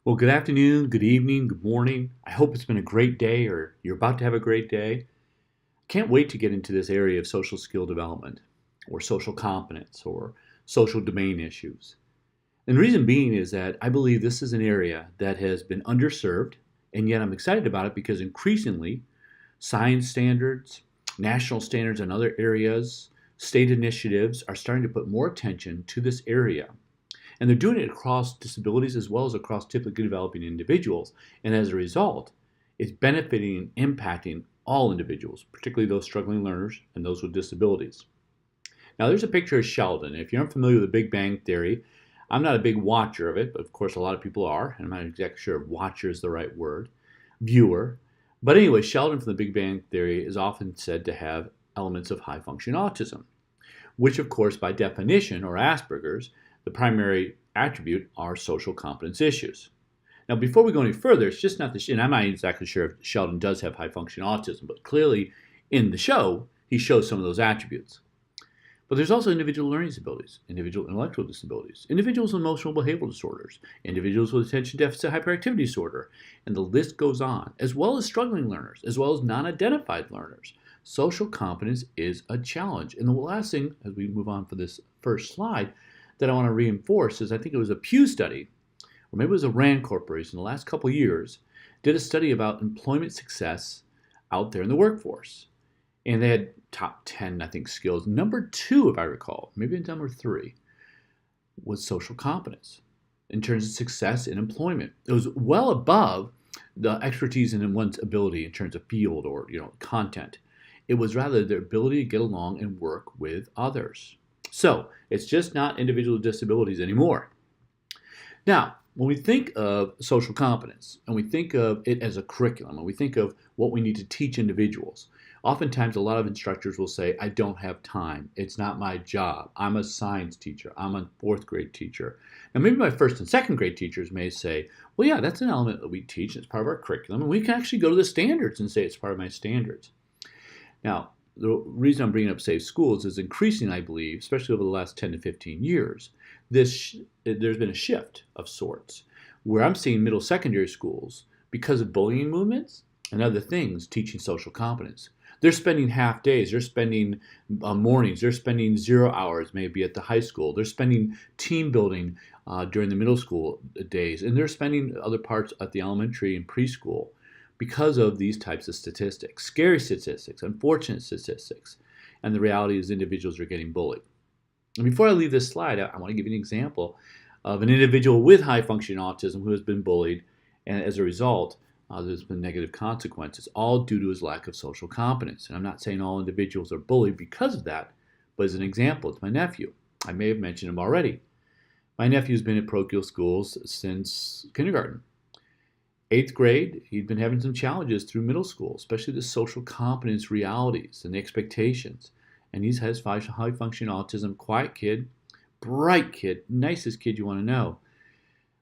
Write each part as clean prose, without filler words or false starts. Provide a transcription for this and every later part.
Well, good afternoon, good evening, good morning. I hope it's been a great day or you're about to have a great day. Can't wait to get into this area of social skill development or social competence or social domain issues. And the reason being is that I believe this is an area that has been underserved, and yet I'm excited about it because increasingly science standards, national standards in other areas, state initiatives are starting to put more attention to this area. And they're doing it across disabilities as well as across typically developing individuals. And as a result, it's benefiting and impacting all individuals, particularly those struggling learners and those with disabilities. Now, there's a picture of Sheldon. If you're unfamiliar with the Big Bang Theory, I'm not a big watcher of it, but of course, a lot of people are. And I'm not exactly sure if watcher is the right word, viewer. But anyway, Sheldon from the Big Bang Theory is often said to have elements of high function autism, which, of course, by definition, or Asperger's, the primary attribute are social competence issues. Now, before we go any further, it's just not the, and I'm not exactly sure if Sheldon does have high function autism, but clearly in the show, he shows some of those attributes. But there's also individual learning disabilities, individual intellectual disabilities, individuals with emotional behavioral disorders, individuals with attention deficit hyperactivity disorder, and the list goes on, as well as struggling learners, as well as non-identified learners. Social competence is a challenge. And the last thing, as we move on for this first slide, that I want to reinforce is I think it was a Pew study, or maybe it was a RAND Corporation in the last couple of years, did a study about employment success out there in the workforce. And they had top 10, I think, skills. Number 2, if I recall, maybe number 3, was social competence in terms of success in employment. It was well above the expertise in one's ability in terms of field or content. It was rather their ability to get along and work with others. So it's just not individual disabilities anymore. Now, when we think of social competence and we think of it as a curriculum and we think of what we need to teach individuals, oftentimes a lot of instructors will say, I don't have time. It's not my job. I'm a science teacher. I'm a 4th grade teacher. Now, maybe my 1st and 2nd grade teachers may say, well, yeah, that's an element that we teach. It's part of our curriculum. And we can actually go to the standards and say it's part of my standards. Now, the reason I'm bringing up safe schools is increasing, I believe, especially over the last 10 to 15 years, there's been a shift of sorts where I'm seeing middle secondary schools, because of bullying movements and other things, teaching social competence. They're spending half days, they're spending mornings, they're spending 0 hours maybe at the high school, they're spending team building during the middle school days, and they're spending other parts at the elementary and preschool because of these types of statistics, scary statistics, unfortunate statistics, and the reality is individuals are getting bullied. And before I leave this slide, I want to give you an example of an individual with high functioning autism who has been bullied, and as a result, there's been negative consequences, all due to his lack of social competence. And I'm not saying all individuals are bullied because of that, but as an example, it's my nephew. I may have mentioned him already. My nephew's been at parochial schools since kindergarten. 8th grade, he'd been having some challenges through middle school, especially the social competence realities and the expectations. And he has high functioning autism, quiet kid, bright kid, nicest kid you want to know.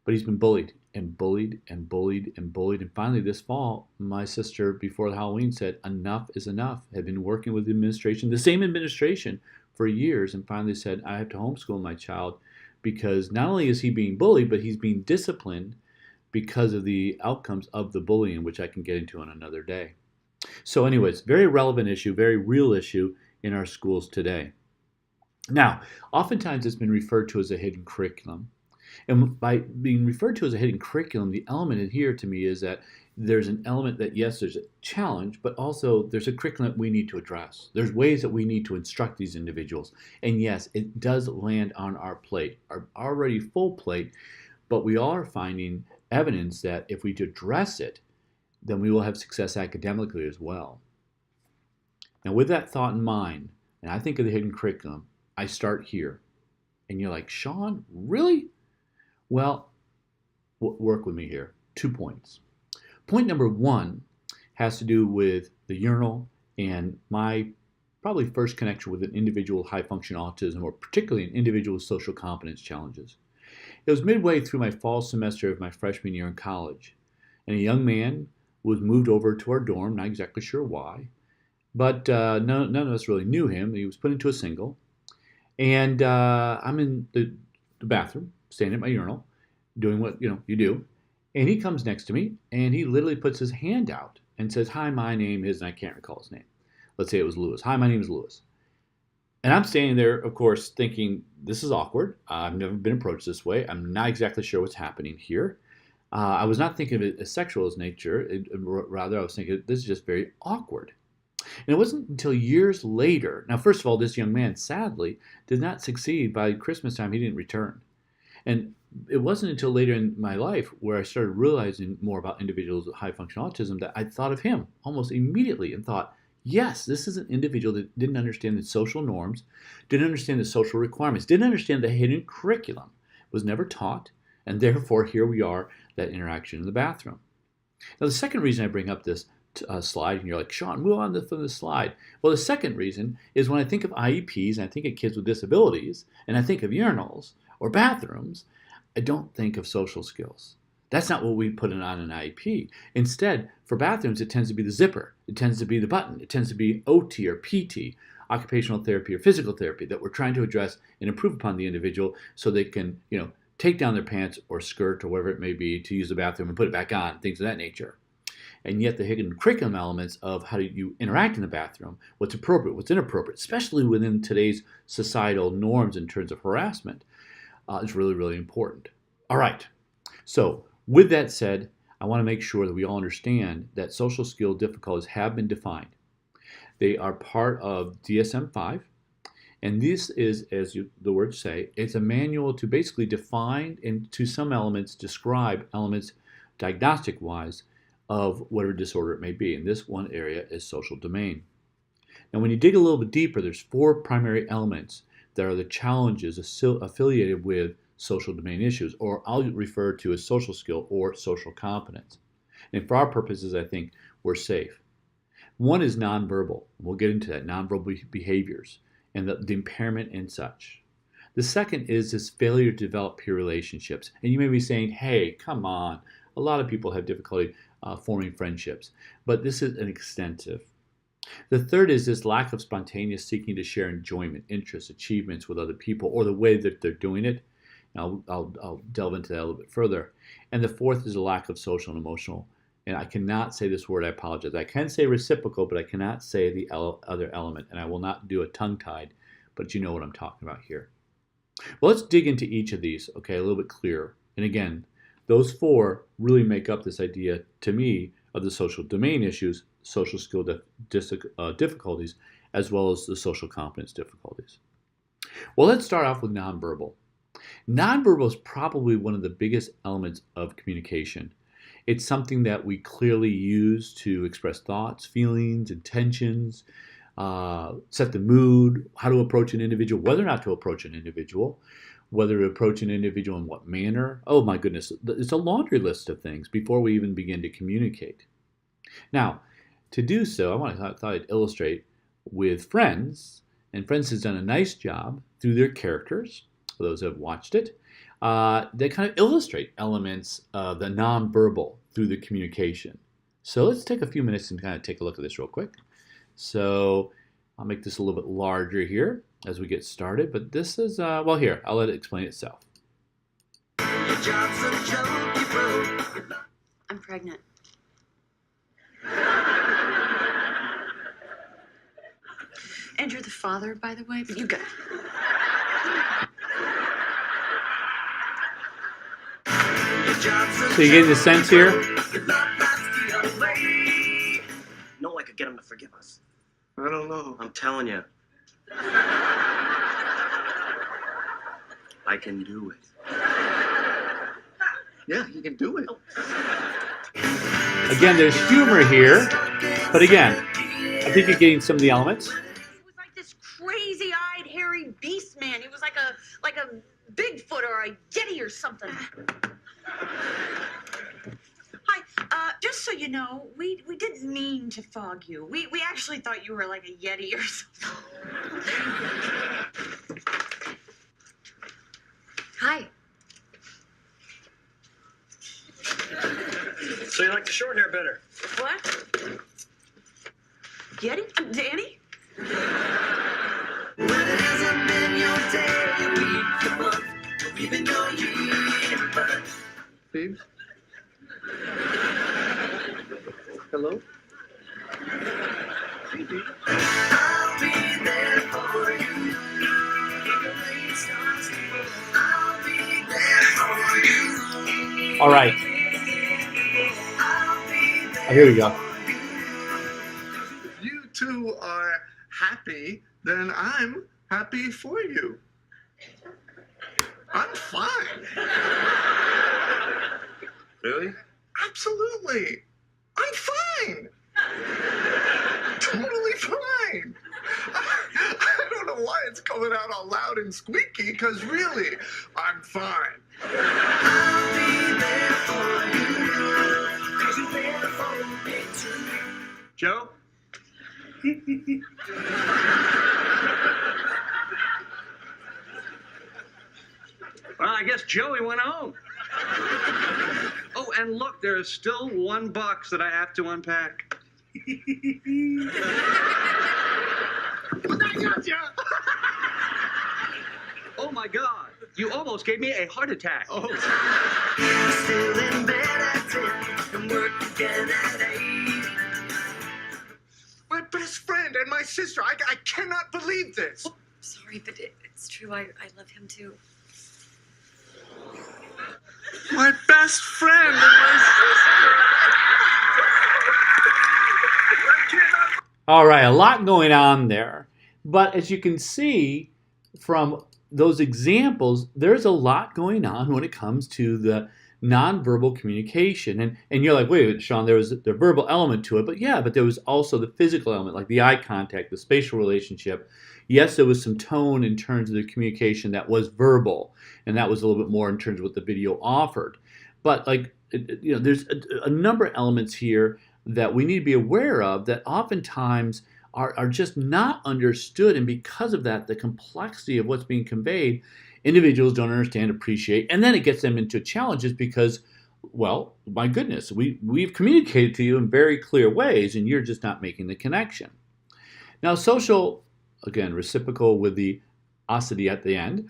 But he's been bullied and bullied and bullied and bullied. And finally this fall, my sister, before Halloween, said enough is enough. Had been working with the administration, the same administration, for years, and finally said, I have to homeschool my child because not only is he being bullied, but he's being disciplined because of the outcomes of the bullying, which I can get into on another day. So anyways, very relevant issue, very real issue in our schools today. Now, oftentimes it's been referred to as a hidden curriculum. And by being referred to as a hidden curriculum, the element in here to me is that there's an element that, yes, there's a challenge, but also there's a curriculum that we need to address. There's ways that we need to instruct these individuals. And yes, it does land on our plate, our already full plate, but we are finding evidence that if we address it, then we will have success academically as well. Now, with that thought in mind, and I think of the hidden curriculum, I start here. And you're like, Sean, really? Well, work with me here. 2 points. Point number 1 has to do with the urinal and my probably first connection with an individual with high function autism, or particularly an individual with social competence challenges. It was midway through my fall semester of my freshman year in college, and a young man was moved over to our dorm, not exactly sure why, but none of us really knew him. He was put into a single, and I'm in the bathroom, standing at my urinal, doing what you do, And he comes next to me and he literally puts his hand out and says, "Hi, my name is," and I can't recall his name. Let's say it was Lewis. "Hi, my name is Lewis." And I'm standing there, of course, thinking, this is awkward. I've never been approached this way. I'm not exactly sure what's happening here. I was not thinking of it as sexual as nature. Rather, I was thinking, this is just very awkward. And it wasn't until years later. Now, first of all, this young man, sadly, did not succeed. By Christmas time, he didn't return. And it wasn't until later in my life where I started realizing more about individuals with high functional autism that I thought of him almost immediately and thought, yes, this is an individual that didn't understand the social norms, didn't understand the social requirements, didn't understand the hidden curriculum, was never taught, and therefore here we are, that interaction in the bathroom. Now, the second reason I bring up this slide, and you're like, "Sean, move on from the slide." Well, the second reason is when I think of IEPs, and I think of kids with disabilities, and I think of urinals or bathrooms, I don't think of social skills. That's not what we put on an IEP. Instead, for bathrooms, it tends to be the zipper. It tends to be the button. It tends to be OT or PT, occupational therapy or physical therapy, that we're trying to address and improve upon the individual so they can, take down their pants or skirt or whatever it may be to use the bathroom and put it back on, things of that nature. And yet the hidden curriculum elements of how do you interact in the bathroom, what's appropriate, what's inappropriate, especially within today's societal norms in terms of harassment, is really, really important. All right. So with that said, I want to make sure that we all understand that social skill difficulties have been defined. They are part of DSM-5. And this is, as the words say, it's a manual to basically define and to some elements describe elements diagnostic-wise of whatever disorder it may be. And this one area is social domain. Now, when you dig a little bit deeper, there's 4 primary elements that are the challenges affiliated with social domain issues, or I'll refer to as social skill or social competence. And for our purposes, I think we're safe. One is nonverbal. We'll get into that, nonverbal behaviors and the impairment and such. The second is this failure to develop peer relationships. And you may be saying, hey, come on. A lot of people have difficulty forming friendships, but this is an extensive. The third is this lack of spontaneous seeking to share enjoyment, interests, achievements with other people, or the way that they're doing it. And I'll delve into that a little bit further. And the fourth is a lack of social and emotional. And I cannot say this word, I apologize. I can say reciprocal, but I cannot say the other element. And I will not do a tongue-tied, but you know what I'm talking about here. Well, let's dig into each of these, okay, a little bit clearer. And again, those 4 really make up this idea, to me, of the social domain issues, social skill difficulties, as well as the social competence difficulties. Well, let's start off with nonverbal. Nonverbal is probably one of the biggest elements of communication. It's something that we clearly use to express thoughts, feelings, intentions, set the mood, how to approach an individual, whether or not to approach an individual, whether to approach an individual in what manner. Oh my goodness, it's a laundry list of things before we even begin to communicate. Now, to do so, I thought I'd illustrate with Friends, and Friends has done a nice job through their characters, for those who have watched it. They kind of illustrate elements of the nonverbal through the communication. So let's take a few minutes and kind of take a look at this real quick. So I'll make this a little bit larger here as we get started, but this is, well, here, I'll let it explain itself. I'm pregnant. And you're the father, by the way, but you got it. So you get the sense here? No, I could get him to forgive us. I don't know. I'm telling you. I can do it. Yeah, he can do it. Again, there's humor here, but again, I think you're getting some of the elements. He was like this crazy-eyed, hairy beast man. He was like a Bigfoot or a Yeti or something. Hi, just so you know, we didn't mean to fog you. We actually thought you were like a Yeti or something. Hi. So you like the short hair better? What? Yeti? Danny? Well, it hasn't been your day, your week, your month, or even your year, but Babes, Hello? I'll be there for you. I'll be there for you. All right. Oh, here we go. If you two are happy, then I'm happy for you. I'm fine. Really? Absolutely. I'm fine. Totally fine. I don't know why it's coming out all loud and squeaky, because really, I'm fine. I'll be there for you. 'Cause you're there for me too. Joe? Well, I guess Joey went home. Oh, and look, there is still one box that I have to unpack. Oh my God, you almost gave me a heart attack. Oh, Still in bed at 10 and work again at 8. my best friend and my sister. I cannot believe this. Sorry, but it's true. I love him too. My best friend and my sister. All right, a lot going on there. But as you can see from those examples, there's a lot going on when it comes to the nonverbal communication. And you're like, wait, Sean, there was the verbal element to it. But yeah, but there was also the physical element, like the eye contact, the spatial relationship. Yes, there was some tone in terms of the communication that was verbal, and that was a little bit more in terms of what the video offered. But there's a number of elements here that we need to be aware of that oftentimes are just not understood, and because of that, the complexity of what's being conveyed, individuals don't understand, appreciate, and then it gets them into challenges because, well, my goodness, we've communicated to you in very clear ways, and you're just not making the connection. Now, social, again, reciprocal with the osity at the end,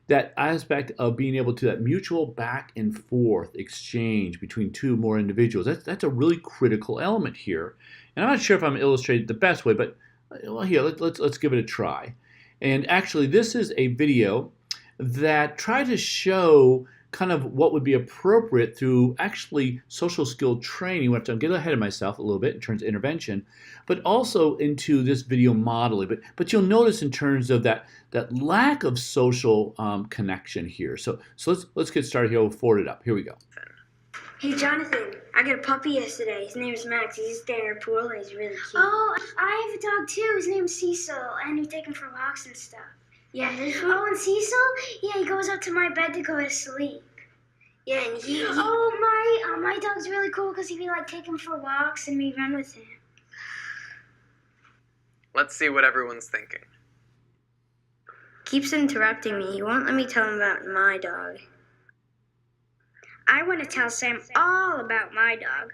that aspect of being able to that mutual back and forth exchange between two more individuals, that's a really critical element here. And I'm not sure if I'm illustrating the best way, but well, here, let's give it a try. And actually, this is a video that tries to show kind of what would be appropriate through actually social skill training, which I'm getting ahead of myself a little bit in terms of intervention, but also into this video modeling. But you'll notice in terms of that lack of social connection here. So let's get started here. We'll forward it up. Here we go. Hey, Jonathan, I got a puppy yesterday. His name's Max. He's just staying in our pool and he's really cute. Oh, I have a dog too. His name's Cecil, and we take him for walks and stuff. Yeah, Oh, and Cecil? Yeah, he goes up to my bed to go to sleep. yeah, and he Oh, my dog's really cool because we take him for walks and we run with him. Let's see what everyone's thinking. keeps interrupting me. He won't let me tell him about my dog. I want to tell Sam all about my dog.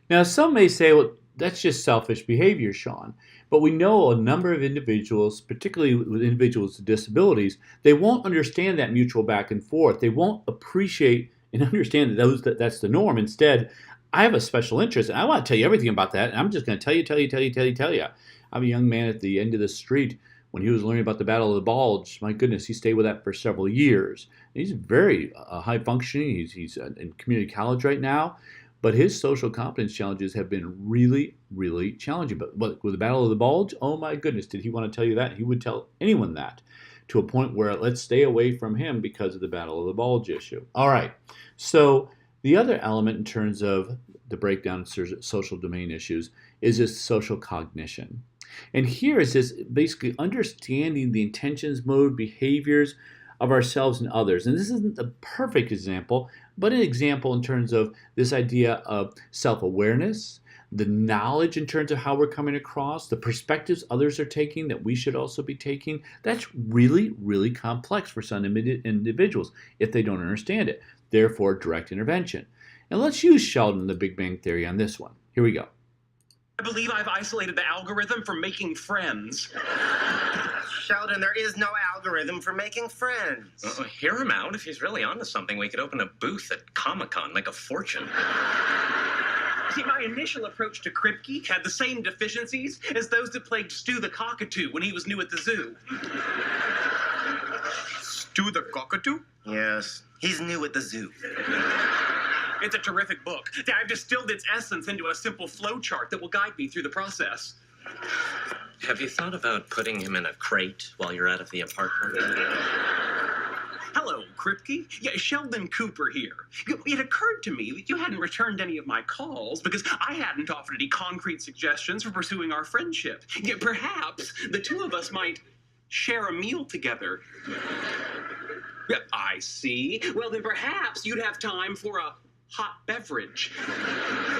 Now, some may say, well, that's just selfish behavior, Sean. But we know a number of individuals, particularly with individuals with disabilities, they won't understand that mutual back and forth. They won't appreciate and understand that that's the norm. Instead, I have a special interest, and I want to tell you everything about that, and I'm just going to tell you. I'm a young man at the end of the street. When he was learning about the Battle of the Bulge, my goodness, he stayed with that for several years. He's very high functioning. He's in community college right now. But his social competence challenges have been really, really challenging. But with the Battle of the Bulge, oh my goodness, did he want to tell you that? He would tell anyone that, to a point where let's stay away from him because of the Battle of the Bulge issue. All right, so the other element in terms of the breakdown of social domain issues is this social cognition. And here is this basically understanding the intentions, mode, behaviors of ourselves and others. And this isn't a perfect example, but an example in terms of this idea of self-awareness, the knowledge in terms of how we're coming across, the perspectives others are taking that we should also be taking. That's really, really complex for some individuals if they don't understand it. Therefore, direct intervention. And let's use Sheldon, the Big Bang Theory, on this one. Here we go. I believe I've isolated the algorithm for making friends. Sheldon, there is no algorithm for making friends. Hear him out. If he's really onto something, we could open a booth at Comic-Con, make a fortune. See, my initial approach to Kripke had the same deficiencies as those that plagued Stu the cockatoo when he was new at the zoo. Stu the cockatoo? Yes, he's new at the zoo. It's a terrific book. I've distilled its essence into a simple flowchart that will guide me through the process. Have you thought about putting him in a crate while you're out of the apartment? Hello, Kripke. Yeah, Sheldon Cooper here. It occurred to me that you hadn't returned any of my calls because I hadn't offered any concrete suggestions for pursuing our friendship. Yeah, perhaps the two of us might share a meal together. Yeah, I see. Well, then perhaps you'd have time for a hot beverage.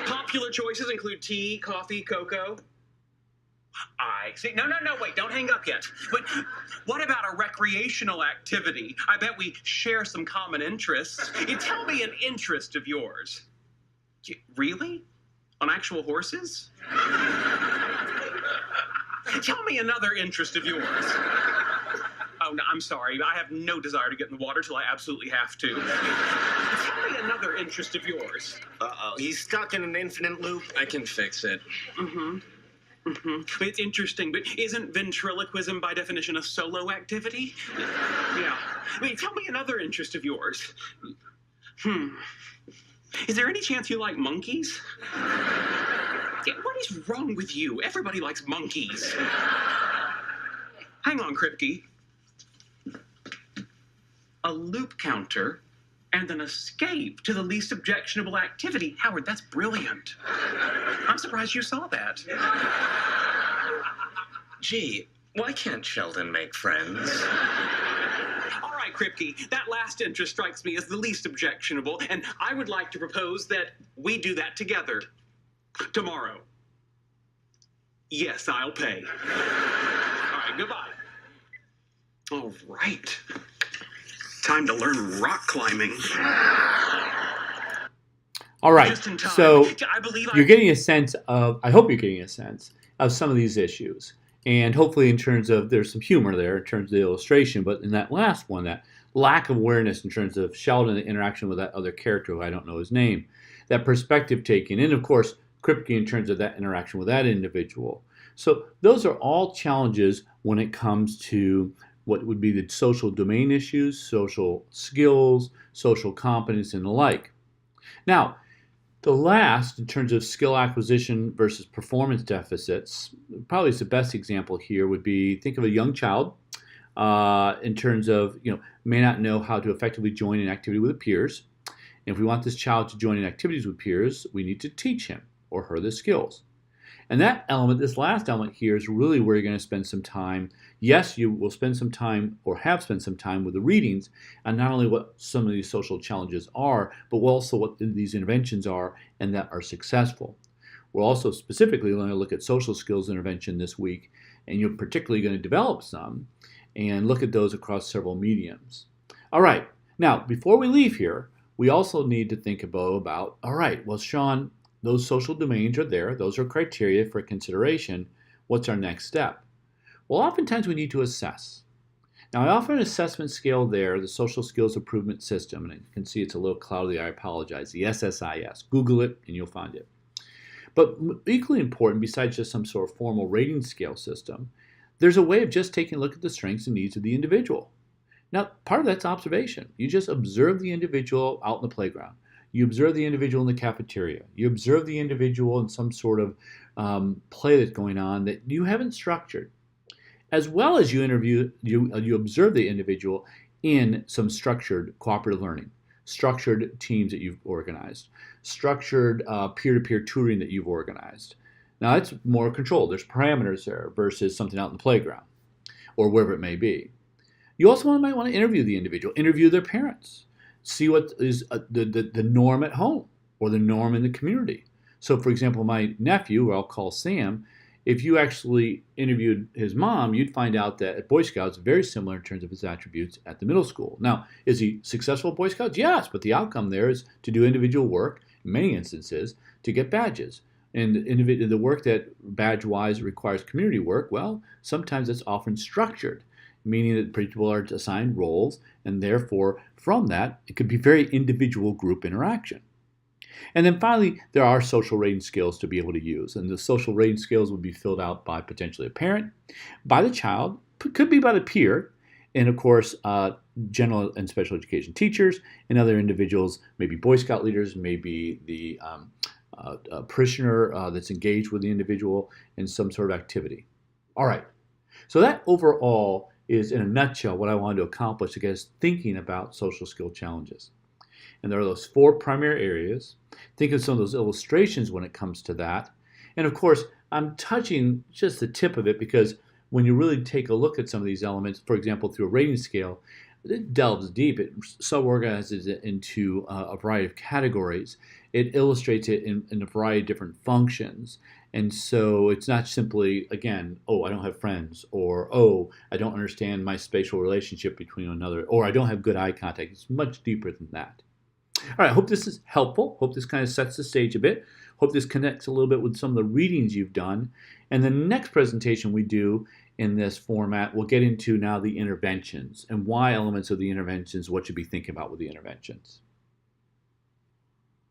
Popular choices include tea, coffee, cocoa. I see. No, wait, don't hang up yet. But what about a recreational activity? I bet we share some common interests. Tell me an interest of yours. Really? On actual horses? Tell me another interest of yours. Oh, no, I'm sorry. I have no desire to get in the water till I absolutely have to. Tell me another interest of yours. Uh-oh, he's stuck in an infinite loop. I can fix it. It's interesting, but isn't ventriloquism by definition a solo activity? Yeah. Tell me another interest of yours. Is there any chance you like monkeys? Yeah, what is wrong with you? Everybody likes monkeys. Hang on, Kripke. A loop counter and an escape to the least objectionable activity. Howard, that's brilliant. I'm surprised you saw that. Gee, why can't Sheldon make friends? All right, Kripke, that last interest strikes me as the least objectionable, and I would like to propose that we do that together. Tomorrow. Yes, I'll pay. All right, goodbye. All right. Time to learn rock climbing. All right, so you're getting a sense of, I hope you're getting a sense of some of these issues. And hopefully in terms of, there's some humor there in terms of the illustration, but in that last one, that lack of awareness in terms of Sheldon, the interaction with that other character who I don't know his name, that perspective taken, and of course, Kripke in terms of that interaction with that individual. So those are all challenges when it comes to what would be the social domain issues, social skills, social competence, and the like. Now, the last, in terms of skill acquisition versus performance deficits, probably is the best example here would be, think of a young child in terms of, may not know how to effectively join an activity with peers. And if we want this child to join in activities with peers, we need to teach him or her the skills. And that element, this last element here, is really where you're going to spend some time. Yes, you will spend some time or have spent some time with the readings on not only what some of these social challenges are, but also what these interventions are and that are successful. We're also specifically going to look at social skills intervention this week, and you're particularly going to develop some and look at those across several mediums. All right, now before we leave here, we also need to think about all right, well, Sean, those social domains are there. Those are criteria for consideration. What's our next step? Well, oftentimes we need to assess. Now, I offer an assessment scale there, the Social Skills Improvement System, and you can see it's a little cloudy. I apologize. The SSIS. Google it, and you'll find it. But equally important, besides just some sort of formal rating scale system, there's a way of just taking a look at the strengths and needs of the individual. Now, part of that's observation. You just observe the individual out in the playground. You observe the individual in the cafeteria. You observe the individual in some sort of play that's going on that you haven't structured. As well as you observe the individual in some structured cooperative learning, structured teams that you've organized, structured peer-to-peer tutoring that you've organized. Now, that's more controlled. There's parameters there versus something out in the playground or wherever it may be. You also might want to interview the individual, interview their parents. See what is the norm at home or the norm in the community. So, for example, my nephew, who I'll call Sam, if you actually interviewed his mom, you'd find out that at Boy Scouts, very similar in terms of his attributes at the middle school. Now, is he successful at Boy Scouts? Yes, but the outcome there is to do individual work, in many instances, to get badges. And the work that badge-wise requires community work, well, sometimes it's often structured, meaning that people are assigned roles, and therefore, from that, it could be very individual group interaction. And then finally, there are social rating scales to be able to use. And the social rating scales would be filled out by potentially a parent, by the child, could be by the peer, and of course, general and special education teachers and other individuals, maybe Boy Scout leaders, maybe the parishioner that's engaged with the individual in some sort of activity. All right, so that overall is, in a nutshell, what I wanted to accomplish to get us thinking about social skill challenges. And there are those 4 primary areas. Think of some of those illustrations when it comes to that. And of course, I'm touching just the tip of it because when you really take a look at some of these elements, for example, through a rating scale, it delves deep. It sub-organizes it into a variety of categories. It illustrates it in a variety of different functions. And so it's not simply, again, oh, I don't have friends, or oh, I don't understand my spatial relationship between another, or I don't have good eye contact. It's much deeper than that. All right, I hope this is helpful. Hope this kind of sets the stage a bit. Hope this connects a little bit with some of the readings you've done. And the next presentation we do in this format, we'll get into now the interventions and why elements of the interventions, what you be thinking about with the interventions.